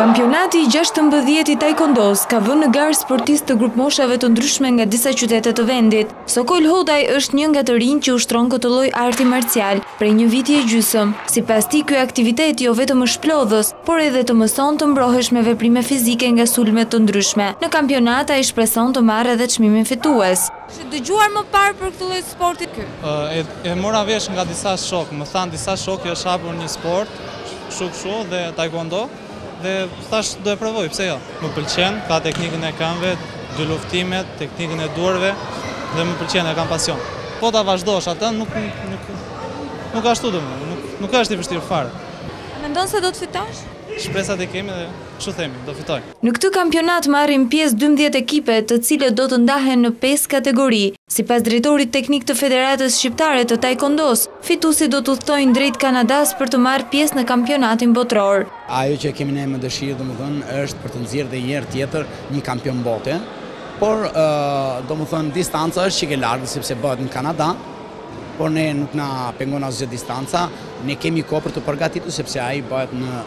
Kampionati i 16 i Taekwondos ka vënë në garë sportistë të grupmoshave të ndryshme nga disa qytete të vendit. Sokol Hodaj është një nga të rinj që ushtron këtë lloj arti marcial prej një viti e gjysmë. Sipas tij, ky aktivitet jo vetëm është plodhës, por edhe të mëson të mbrohesh me veprime fizike nga sulmet të ndryshme. Në kampionat ai shpreson të marrë edhe çmimin fitues. Është dëgjuar më parë për këtë lloj sporti ky? E mora vesh nga disa shokë, më thanë disa shokë është hapur një sport, kështu dhe taekwondo. Dhe thash do e provoj, pse jo? Më pëlqen, ka teknikën e këmbëve, dy luftimet, teknikën e duarve dhe më pëlqen, e kam pasion. Po ta vazhdosh atë, nuk ashtu nuk është i vështirë fare. Mendon se do të fitosh? Shpresat e kemi dhe kështu themi, do fitoj. Në këtë kampionat marrin pjesë 12 ekipe, të cilët do të ndahen në 5 kategori. Sipas drejtorit teknik të Federatës Shqiptare të Taekwondos, fituesit do të udhtojnë drejt Kanadas për të marrë pjesë në kampionatin botror. Ajo që kemi ne më dëshirë, domethënë, është për të nxjerrë edhe një herë tjetër një kampion bote, por domethënë distanca është çike e largë sepse bëhet në Kanada. Por ne nuk na pengon asgjë distanca, ne kemi kohë për të përgatitur sepse ai bëhet në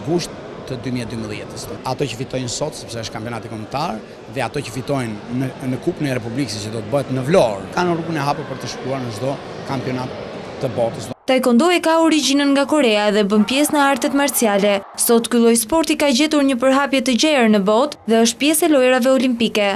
gusht të 2012-s. Ato që fitojnë sot, sepse është kampionati kombëtar, dhe ato që fitojnë në Kupën e Republikës që do të bëhet në Vlorë, kanë rrugën e hapur për të shkuar në çdo kampionat të botës. Taekwondo e ka origjinën nga Korea dhe bën pjesë në artet marciale. Sot ky lloj sporti ka gjetur një përhapje të gjerë në botë dhe është pjesë e lojrave olimpike.